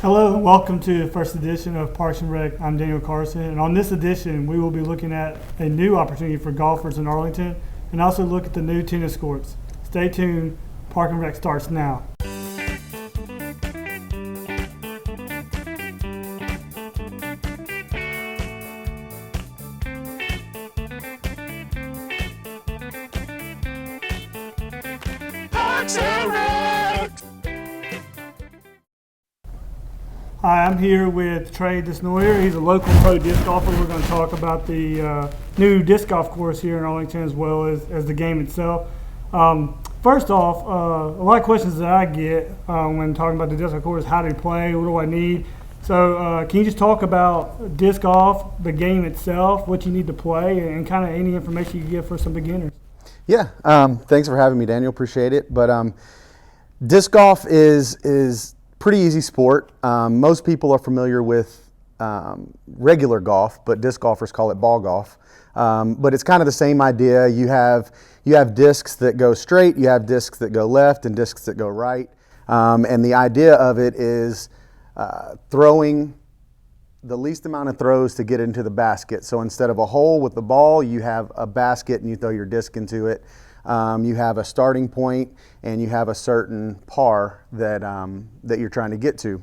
Hello and welcome to the first edition of Parks and Rec. I'm Daniel Carson, and on this edition we will be looking at a new opportunity for golfers in Arlington and also look at the new tennis courts. Stay tuned, Park and Rec starts now. Parks and Rec. Hi, I'm here with Tray Desnoyer. He's a local pro disc golfer. We're going to talk about the new disc golf course here in Arlington as well as the game itself. First off, a lot of questions that I get when talking about the disc golf course: how do you play? What do I need? So can you just talk about disc golf, the game itself, what you need to play, and kind of any information you can give for some beginners? Yeah, thanks for having me, Daniel. Appreciate it. But disc golf is pretty easy sport. Most people are familiar with regular golf, but disc golfers call it ball golf. But it's kind of the same idea. You have discs that go straight, you have discs that go left, and discs that go right. And the idea of it is throwing the least amount of throws to get into the basket. So instead of a hole with the ball, you have a basket and you throw your disc into it. You have a starting point and you have a certain par that you're trying to get to.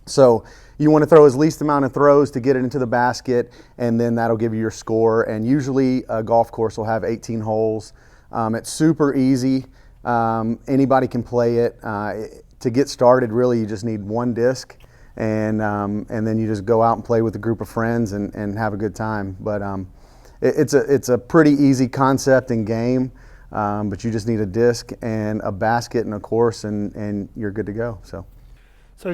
So you want to throw as least amount of throws to get it into the basket, and then that'll give you your score. And usually a golf course will have 18 holes. It's super easy. Anybody can play it. To get started, really, you just need one disc, and then you just go out and play with a group of friends and have a good time. But it's a pretty easy concept and game. But you just need a disc and a basket and a course, and you're good to go. So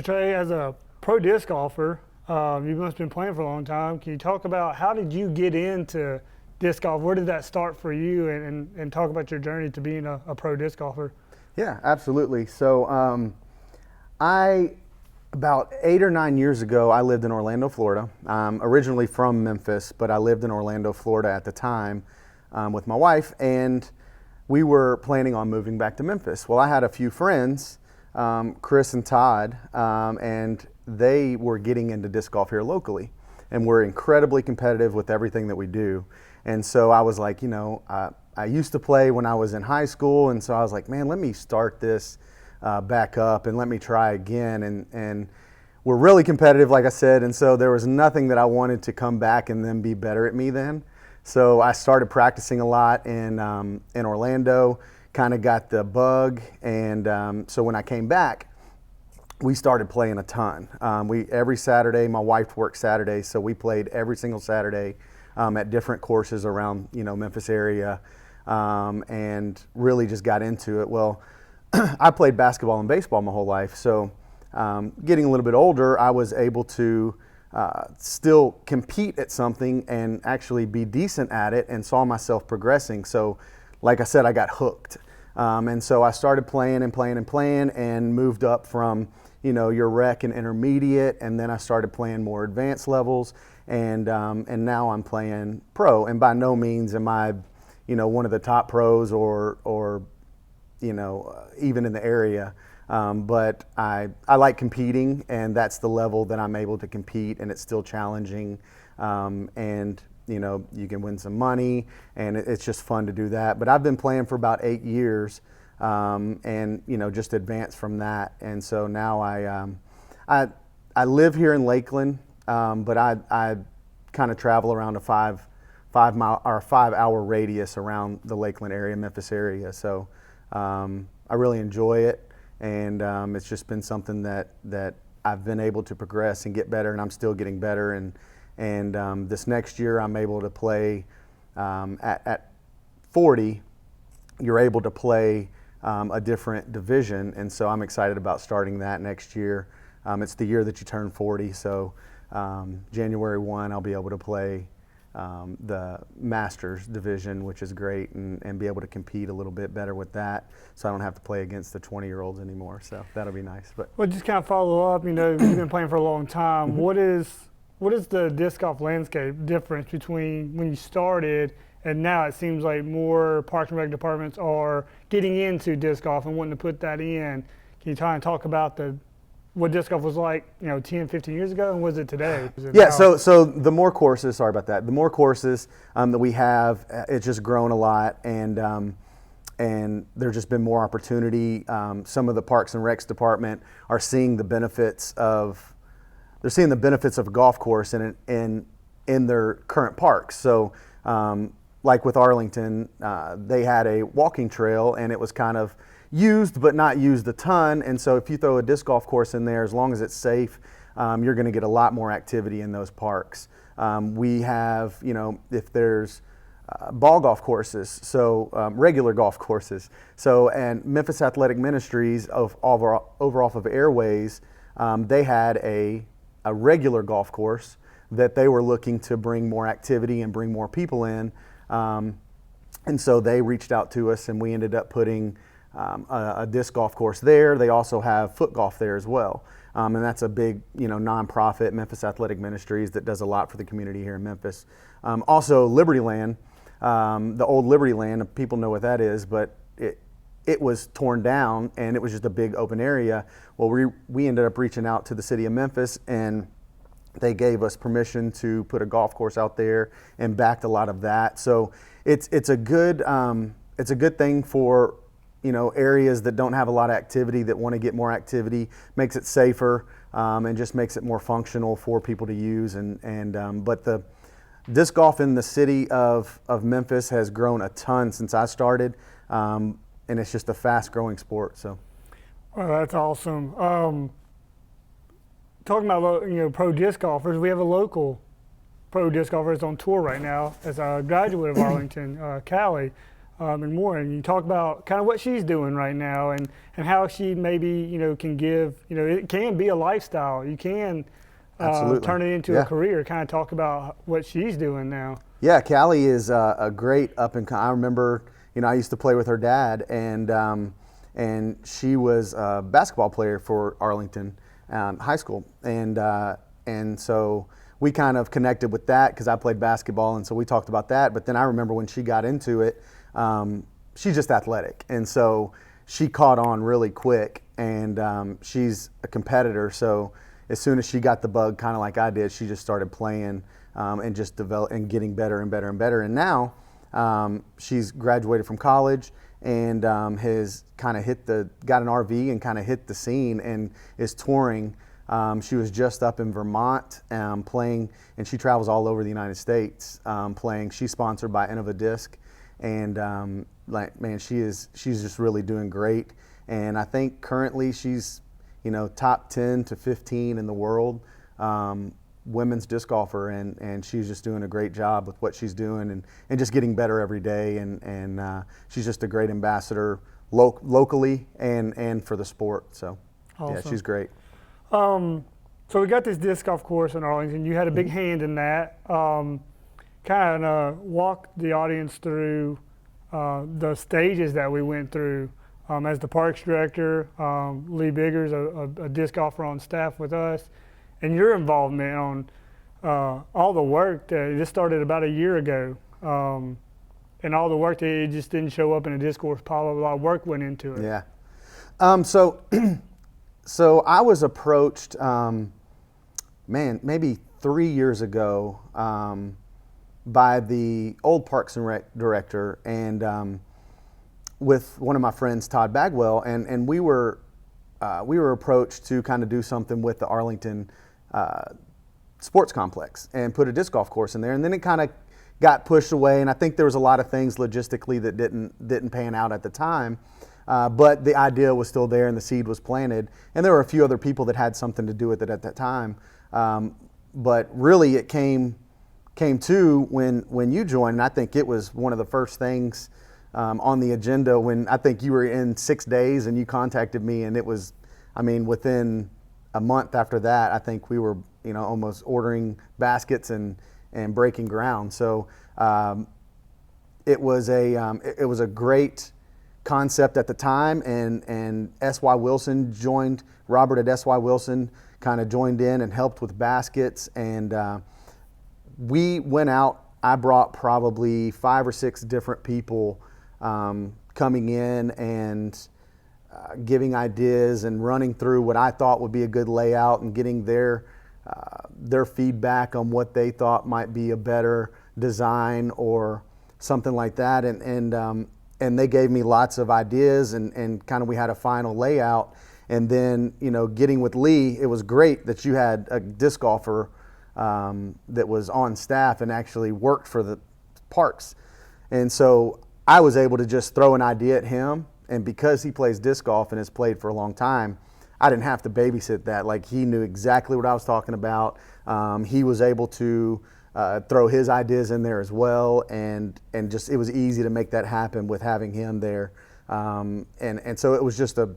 Trey, as a pro disc golfer, you must have been playing for a long time. Can you talk about how did you get into disc golf? Where did that start for you, and talk about your journey to being a pro disc golfer? Yeah, absolutely. So about 8 or 9 years ago, I lived in Orlando, Florida. Originally from Memphis, but I lived in Orlando, Florida at the time with my wife, and we were planning on moving back to Memphis. Well, I had a few friends, Chris and Todd, and they were getting into disc golf here locally, and we're incredibly competitive with everything that we do. And so I was like, I used to play when I was in high school, and so I was like, man, let me start this back up and let me try again. And we're really competitive, like I said, and so there was nothing that I wanted to come back and then be better at me then. So I started practicing a lot in Orlando, kind of got the bug, and so when I came back, we started playing a ton. Every Saturday, my wife worked Saturdays, so we played every single Saturday at different courses around Memphis area, and really just got into it. Well, I played basketball and baseball my whole life, so getting a little bit older, I was able to still compete at something and actually be decent at it, and saw myself progressing. So like I said, I got hooked. And so I started playing and moved up from, your rec and intermediate, and then I started playing more advanced levels, and now I'm playing pro. And by no means am I, one of the top pros or even in the area. But I like competing, and that's the level that I'm able to compete, and it's still challenging. And you can win some money, and it's just fun to do that. But I've been playing for about 8 years, and just advanced from that. And so now I live here in Lakeland, but I kind of travel around a 5-hour radius around the Lakeland area, Memphis area. So I really enjoy it. And it's just been something that I've been able to progress and get better, and I'm still getting better. And this next year, I'm able to play at 40. You're able to play a different division, and so I'm excited about starting that next year. It's the year that you turn 40, so January 1, I'll be able to play the Masters division, which is great, and be able to compete a little bit better with that, so I don't have to play against the 20-year-olds anymore. So that'll be nice. But well, just kind of follow up. You've been playing for a long time. Mm-hmm. What is the disc golf landscape difference between when you started and now? It seems like more Parks and Rec departments are getting into disc golf and wanting to put that in. Can you try and talk about the what disc golf was like, 10, 15 years ago, and was it today? Yeah, so the more courses, sorry about that, the more courses that we have, it's just grown a lot, and there's just been more opportunity. Some of the Parks and Recs department are seeing the benefits of a golf course in their current parks. So like with Arlington, they had a walking trail, and it was kind of used but not used a ton. And so if you throw a disc golf course in there, as long as it's safe, you're going to get a lot more activity in those parks. We have, if there's ball golf courses, so regular golf courses. So, and Memphis Athletic Ministries over off of Airways, they had a regular golf course that they were looking to bring more activity and bring more people in. And so they reached out to us, and we ended up putting a disc golf course there. They also have foot golf there as well. And that's a big, nonprofit, Memphis Athletic Ministries, that does a lot for the community here in Memphis. Also, Liberty Land, the old Liberty Land, people know what that is, but it was torn down, and it was just a big open area. Well, we ended up reaching out to the city of Memphis, and they gave us permission to put a golf course out there and backed a lot of that. So it's a good thing for areas that don't have a lot of activity, that want to get more activity. Makes it safer, and just makes it more functional for people to use. But the disc golf in the city of Memphis has grown a ton since I started, and it's just a fast growing sport. So, well, that's awesome. Talking about pro disc golfers, we have a local pro disc golfer that's on tour right now as a graduate of Arlington, Callie. And more, and you talk about kind of what she's doing right now, and how she maybe can give, it can be a lifestyle. You can turn it into a career. Kind of talk about what she's doing now. Yeah, Callie is a great I remember, I used to play with her dad, and she was a basketball player for Arlington High School, and so we kind of connected with that because I played basketball, and so we talked about that. But then I remember when she got into it. She's just athletic, and so she caught on really quick, and she's a competitor. So as soon as she got the bug, kind of like I did, she just started playing and just and getting better and better and better. And now she's graduated from college and has kind of got an RV and kind of hit the scene and is touring. She was just up in Vermont playing, and she travels all over the United States playing. She's sponsored by Innova Disc. And she's just really doing great. And I think currently she's, top 10 to 15 in the world, women's disc golfer, and she's just doing a great job with what she's doing and just getting better every day. And she's just a great ambassador locally and for the sport. So, awesome. Yeah, she's great. So we got this disc golf course in Arlington. You had a big hand in that. Kind of walk the audience through the stages that we went through. As the parks director, Lee Biggers, a disc golfer on staff with us, and your involvement on all the work that this started about a year ago, and all the work that it just didn't show up in a disc course pile. A lot of work went into it. Yeah. So I was approached, maybe 3 years ago. By the old Parks and Rec director, and with one of my friends, Todd Bagwell, and we were approached to kind of do something with the Arlington sports complex and put a disc golf course in there, and then it kind of got pushed away, and I think there was a lot of things logistically that didn't pan out at the time, but the idea was still there and the seed was planted, and there were a few other people that had something to do with it at that time, but really it came to when you joined, and I think it was one of the first things on the agenda when I think you were in 6 days and you contacted me, and it was, within a month after that, I think we were, almost ordering baskets and breaking ground. So it was a great concept at the time, and S.Y. Wilson joined, Robert at S.Y. Wilson kind of joined in and helped with baskets, and we went out. I brought probably 5 or 6 different people coming in and giving ideas and running through what I thought would be a good layout and getting their feedback on what they thought might be a better design or something like that. And they gave me lots of ideas and kind of we had a final layout. And then, getting with Lee, it was great that you had a disc golfer that was on staff and actually worked for the parks. And so I was able to just throw an idea at him. And because he plays disc golf and has played for a long time, I didn't have to babysit that. Like, he knew exactly what I was talking about. He was able to throw his ideas in there as well. And just, it was easy to make that happen with having him there. And so it was just a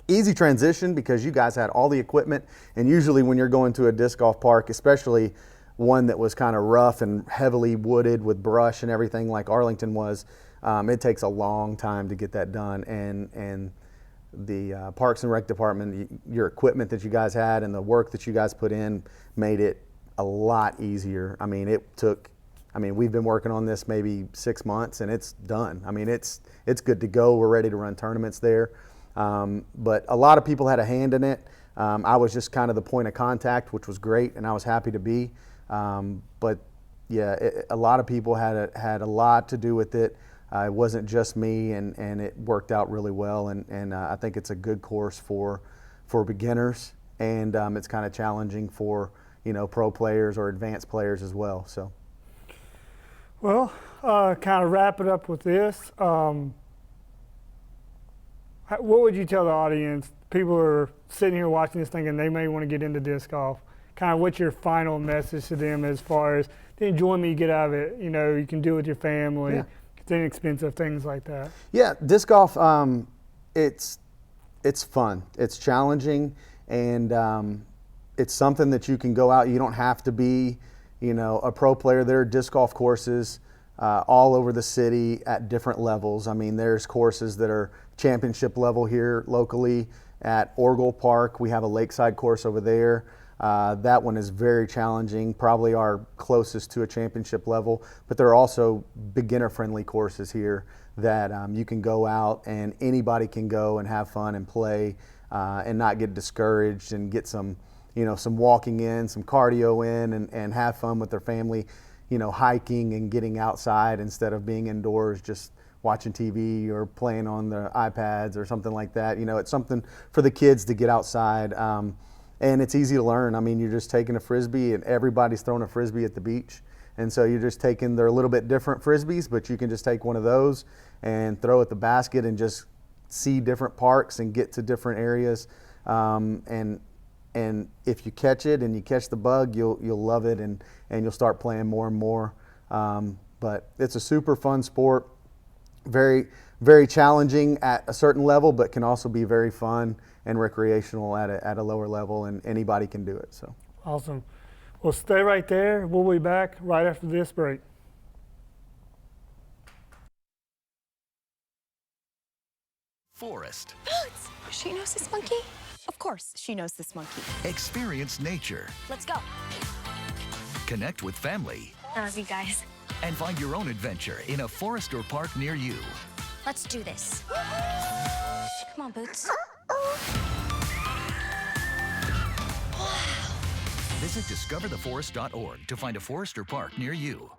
easy transition because you guys had all the equipment. And usually when you're going to a disc golf park, especially one that was kind of rough and heavily wooded with brush and everything like Arlington was, it takes a long time to get that done. And the Parks and Rec department, your equipment that you guys had and the work that you guys put in made it a lot easier. I mean, we've been working on this maybe 6 months and it's done. I mean, it's good to go. We're ready to run tournaments there. But a lot of people had a hand in it. I was just kind of the point of contact, which was great, and I was happy to be. But yeah, a lot of people had a lot to do with it. It wasn't just me, and it worked out really well. And I think it's a good course for beginners, and it's kind of challenging for pro players or advanced players as well. So, Well, kind of wrap it up with this. What would you tell the audience? People are sitting here watching this thinking they may want to get into disc golf. Kind of what's your final message to them as far as the enjoyment you get out of it? You can do it with your family. Yeah. It's inexpensive, things like that. Yeah, disc golf, it's fun. It's challenging, and it's something that you can go out. You don't have to be, a pro player. There are disc golf courses all over the city at different levels. I mean, there's courses that are championship level here locally at Orgel Park. We have a lakeside course over there. That one is very challenging, probably our closest to a championship level, but there are also beginner-friendly courses here that you can go out and anybody can go and have fun and play and not get discouraged and get some walking in, some cardio in, and have fun with their family, hiking and getting outside instead of being indoors just watching TV or playing on the iPads or something like that. It's something for the kids to get outside. And it's easy to learn. I mean, you're just taking a Frisbee and everybody's throwing a Frisbee at the beach. And so you're just taking, they're a little bit different Frisbees, but you can just take one of those and throw at the basket and just see different parks and get to different areas. And if you catch it and you catch the bug, you'll love it and you'll start playing more and more. But it's a super fun sport, very, very challenging at a certain level, but can also be very fun and recreational at a lower level, and anybody can do it. So awesome. Well, stay right there. We'll be back right after this break. Forest. She knows this monkey? Of course, she knows this monkey. Experience nature. Let's go. Connect with family. I love you guys. And find your own adventure in a forest or park near you. Let's do this. Come on, Boots. Visit discovertheforest.org to find a forest or park near you.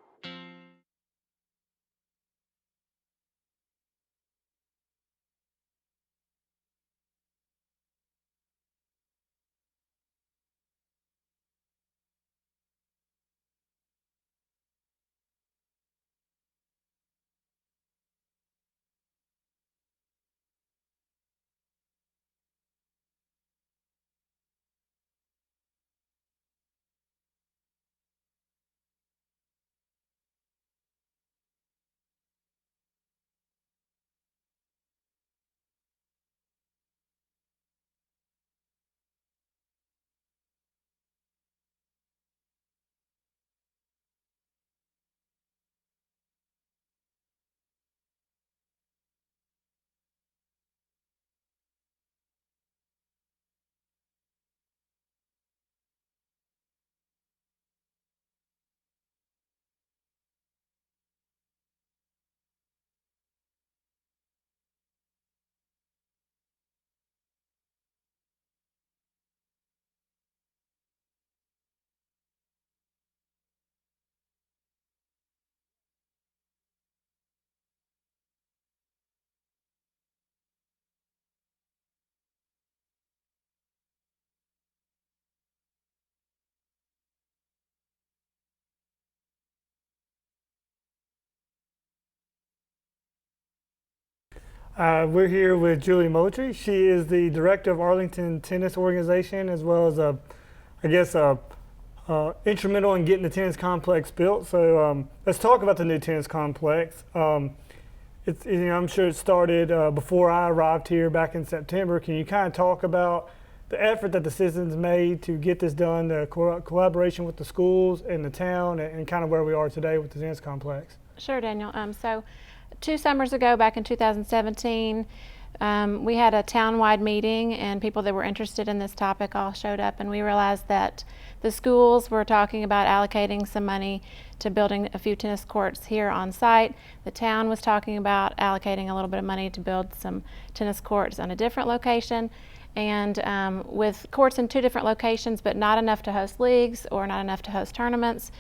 We're here with Julie Moultrie. She is the director of Arlington Tennis Organization, as well as instrumental in getting the tennis complex built. So let's talk about the new tennis complex. I'm sure it started before I arrived here back in September. Can you kind of talk about the effort that the citizens made to get this done, the collaboration with the schools and the town, and kind of where we are today with the tennis complex? Sure, Daniel. So 2 summers ago, back in 2017, we had a town-wide meeting, and people that were interested in this topic all showed up, and we realized that the schools were talking about allocating some money to building a few tennis courts here on site. The town was talking about allocating a little bit of money to build some tennis courts on a different location. And with courts in 2 different locations, but not enough to host leagues or not enough to host tournaments,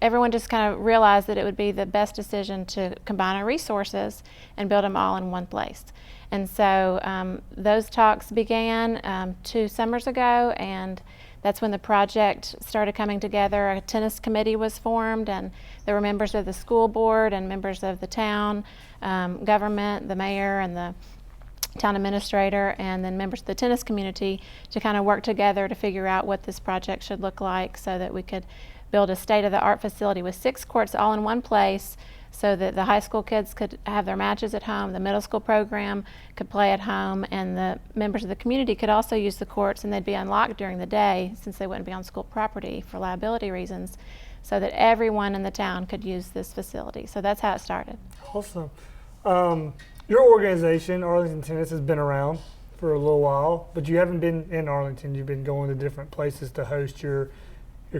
everyone just kind of realized that it would be the best decision to combine our resources and build them all in one place. And so those talks began 2 summers ago, and that's when the project started coming together. A tennis committee was formed, and there were members of the school board and members of the town government, the mayor and the town administrator, and then members of the tennis community to kind of work together to figure out what this project should look like so that we could build a state-of-the-art facility with 6 courts all in one place so that the high school kids could have their matches at home, the middle school program could play at home, and the members of the community could also use the courts, and they'd be unlocked during the day since they wouldn't be on school property for liability reasons, so that everyone in the town could use this facility. So that's how it started. Awesome. Your organization, Arlington Tennis, has been around for a little while, but you haven't been in Arlington. You've been going to different places to host your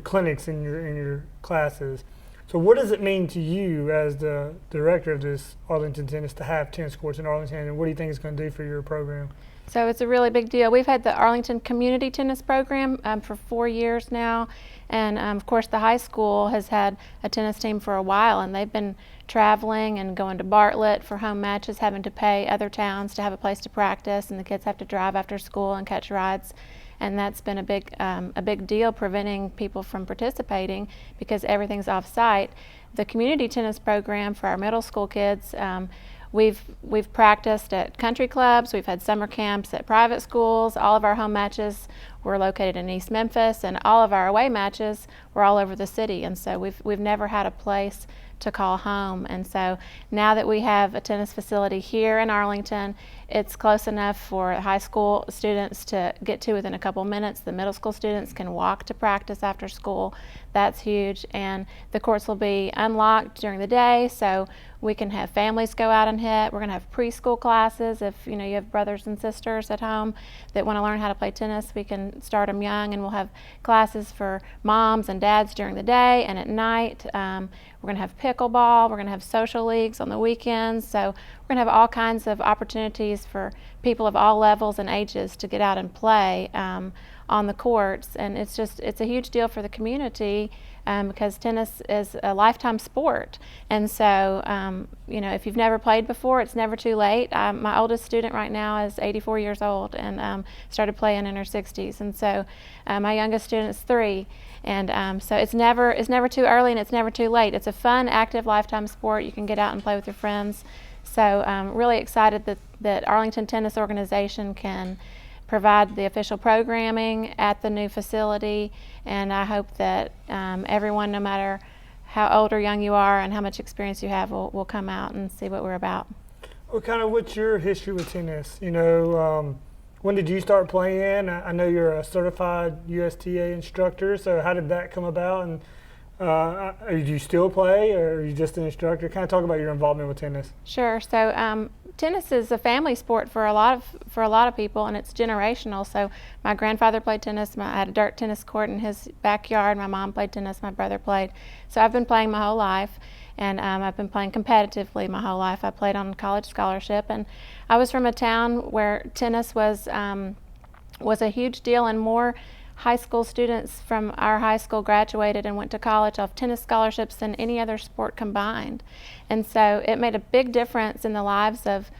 clinics and your classes. So what does it mean to you as the director of this Arlington Tennis to have tennis courts in Arlington, and what do you think it's going to do for your program? So it's a really big deal. We've had the Arlington Community Tennis Program for 4 years now, and of course the high school has had a tennis team for a while, and they've been traveling and going to Bartlett for home matches, having to pay other towns to have a place to practice, and the kids have to drive after school and catch rides. And that's been a big deal, preventing people from participating because everything's off-site. The community tennis program for our middle school kids, we've practiced at country clubs, we've had summer camps at private schools. All of our home matches were located in East Memphis, and all of our away matches were all over the city. And so we've never had a place to call home. And so now that we have a tennis facility here in Arlington, it's close enough for high school students to get to within a couple minutes. The middle school students can walk to practice after school. That's huge. And the courts will be unlocked during the day, so we can have families go out and hit. We're going to have preschool classes. If you have brothers and sisters at home that want to learn how to play tennis, we can start them young, and we'll have classes for moms and dads during the day, and at night we're going to have pickleball. We're going to have social leagues on the weekends. So we're going to have all kinds of opportunities for people of all levels and ages to get out and play on the courts. And it's a huge deal for the community because tennis is a lifetime sport. And so, if you've never played before, it's never too late. My oldest student right now is 84 years old and started playing in her 60s. And so my youngest student is 3. And so it's never too early and it's never too late. It's a fun, active, lifetime sport. You can get out and play with your friends. So I'm really excited that Arlington Tennis Organization can provide the official programming at the new facility, and I hope that everyone, no matter how old or young you are and how much experience you have, will come out and see what we're about. Well, kind of what's your history with tennis? When did you start playing? I know you're a certified USTA instructor, so how did that come about? And do you still play, or are you just an instructor? Kind of talk about your involvement with tennis. Sure. So tennis is a family sport for a lot of people, and it's generational. So my grandfather played tennis. I had a dirt tennis court in his backyard. My mom played tennis. My brother played. So I've been playing my whole life, and I've been playing competitively my whole life. I played on college scholarship, and I was from a town where tennis was a huge deal, and more high school students from our high school graduated and went to college off tennis scholarships than any other sport combined. And so it made a big difference in the lives of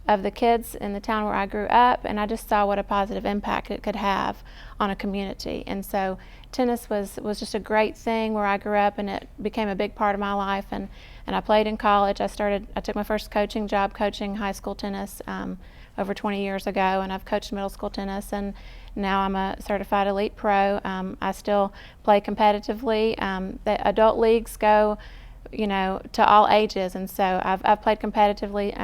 of the kids in the town where I grew up, and I just saw what a positive impact it could have on a community. And so tennis was just a great thing where I grew up, and it became a big part of my life. And I played in college. I took my first coaching job coaching high school tennis over 20 years ago, and I've coached middle school tennis, and now I'm a certified elite pro. I still play competitively. The adult leagues go, to all ages, and so I've played competitively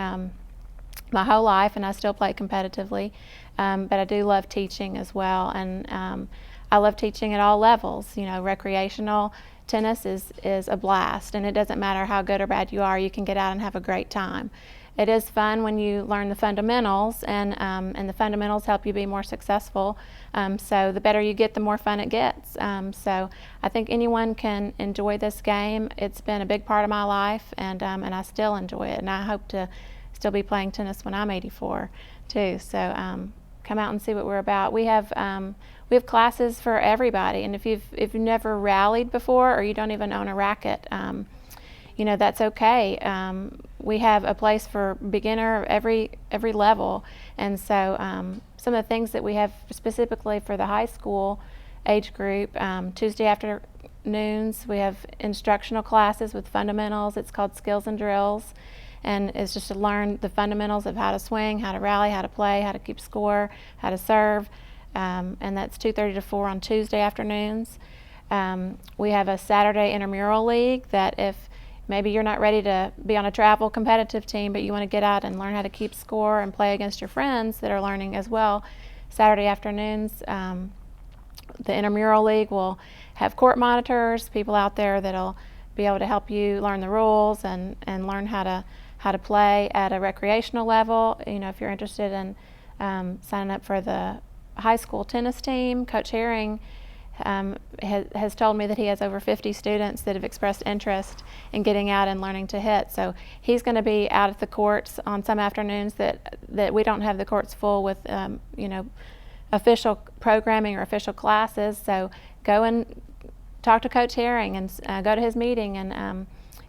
my whole life, and I still play competitively. But I do love teaching as well, and I love teaching at all levels. Recreational tennis is a blast, and it doesn't matter how good or bad you are, you can get out and have a great time. It is fun when you learn the fundamentals, and the fundamentals help you be more successful. So the better you get, the more fun it gets. So I think anyone can enjoy this game. It's been a big part of my life, and I still enjoy it, and I hope to still be playing tennis when I'm 84 too. So come out and see what we're about. We have classes for everybody, and if you've never rallied before, or you don't even own a racket, that's okay. We have a place for beginner every level, and so some of the things that we have specifically for the high school age group, Tuesday afternoons we have instructional classes with fundamentals. It's called Skills and Drills, and it's just to learn the fundamentals of how to swing, how to rally, how to play, how to keep score, how to serve, and that's 2:30 to 4 on Tuesday afternoons. We have a Saturday intramural league that if maybe you're not ready to be on a travel competitive team, but you want to get out and learn how to keep score and play against your friends that are learning as well. Saturday afternoons, the intramural league will have court monitors, people out there that'll be able to help you learn the rules and learn how to play at a recreational level. If you're interested in signing up for the high school tennis team, Coach Herring has told me that he has over 50 students that have expressed interest in getting out and learning to hit. So he's going to be out at the courts on some afternoons that we don't have the courts full with official programming or official classes. So go and talk to Coach Herring and go to his meeting and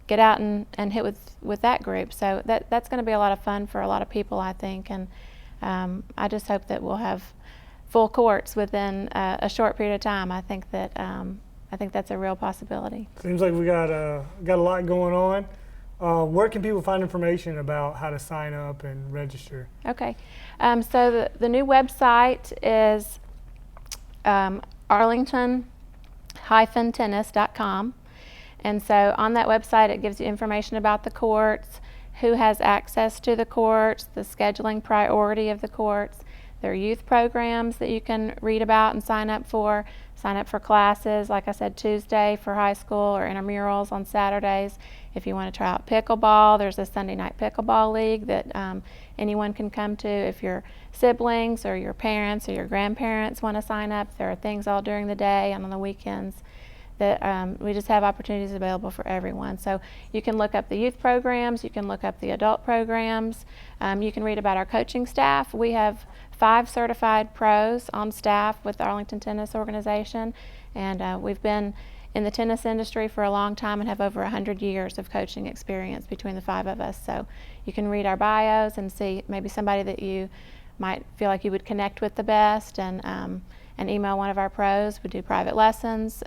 get out and hit with that group. So that's going to be a lot of fun for a lot of people, I think. And I just hope that we'll have full courts within a short period of time. I think that's a real possibility. Seems like we got a lot going on. Where can people find information about how to sign up and register? Okay, so the new website is arlington-tennis.com, and so on that website it gives you information about the courts, who has access to the courts, the scheduling priority of the courts. There are youth programs that you can read about and sign up for classes, like I said, Tuesday for high school, or intramurals on Saturdays. If you want to try out pickleball, there's a Sunday night pickleball league that anyone can come to. If your siblings or your parents or your grandparents want to sign up, there are things all during the day and on the weekends that we just have opportunities available for everyone. So you can look up the youth programs, you can look up the adult programs, you can read about our coaching staff. We have 5 certified pros on staff with the Arlington Tennis Organization, and we've been in the tennis industry for a long time and have over 100 years of coaching experience between the 5 of us. So you can read our bios and see maybe somebody that you might feel like you would connect with the best, and email one of our pros. We do private lessons.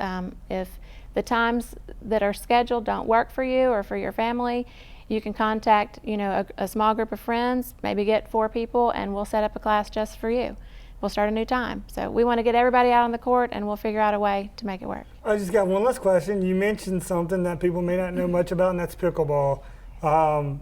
If the times that are scheduled don't work for you or for your family, you can contact a small group of friends, maybe get 4 people, and we'll set up a class just for you. We'll start a new time. So we want to get everybody out on the court, and we'll figure out a way to make it work. I just got one last question. You mentioned something that people may not know much about, and that's pickleball.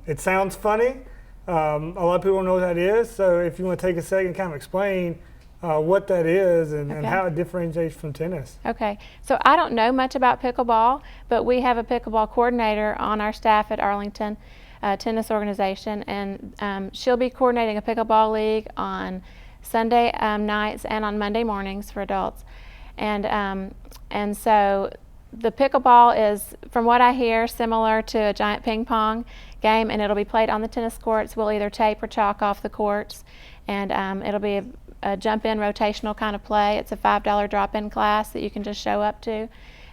It sounds funny. A lot of people don't know what that is. So if you want to take a second and kind of explain what that is and how it differentiates from tennis. Okay, so I don't know much about pickleball, but we have a pickleball coordinator on our staff at Arlington Tennis Organization, and she'll be coordinating a pickleball league on Sunday nights and on Monday mornings for adults. And so the pickleball is, from what I hear, similar to a giant ping pong game, and it'll be played on the tennis courts. We'll either tape or chalk off the courts, and it'll be a jump-in rotational kind of play. It's a $5 drop-in class that you can just show up to.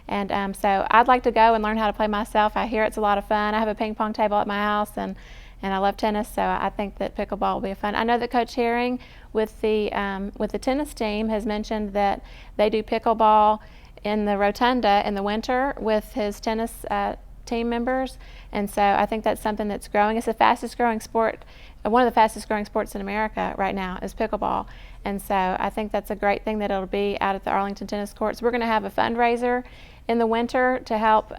And so I'd like to go and learn how to play myself. I hear it's a lot of fun. I have a ping pong table at my house, and and I love tennis, so I think that pickleball will be fun. I know that Coach Herring with the tennis team has mentioned that they do pickleball in the rotunda in the winter with his tennis team members, and so I think that's something that's growing. It's the fastest growing sport, one of the fastest growing sports in America right now is pickleball, and so I think that's a great thing that it'll be out at the Arlington Tennis Courts. We're going to have a fundraiser in the winter to help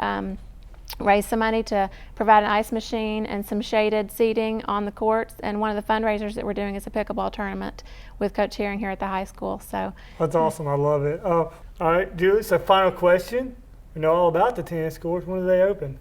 raise some money to provide an ice machine and some shaded seating on the courts, and one of the fundraisers that we're doing is a pickleball tournament with Coach Herring here at the high school. So that's awesome. I love it. All right, Julie, so final question. We know all about the tennis courts. When do they open?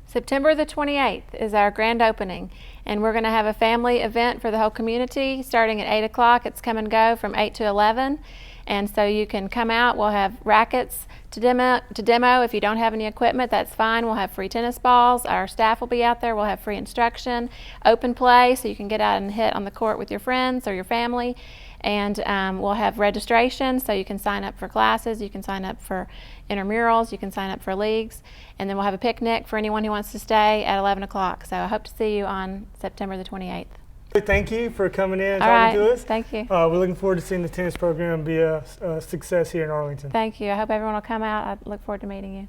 September the 28th is our grand opening, and we're going to have a family event for the whole community starting at 8 o'clock. It's come and go from 8 to 11, and so you can come out. We'll have rackets to demo. If you don't have any equipment, that's fine. We'll have free tennis balls. Our staff will be out there. We'll have free instruction, open play, so you can get out and hit on the court with your friends or your family. And we'll have registration, so you can sign up for classes, you can sign up for intramurals, you can sign up for leagues, and then we'll have a picnic for anyone who wants to stay at 11 o'clock. So I hope to see you on September the 28th. Thank you for coming in and All talking right, to us. thank you. We're looking forward to seeing the tennis program be a success here in Arlington. Thank you. I hope everyone will come out. I look forward to meeting you.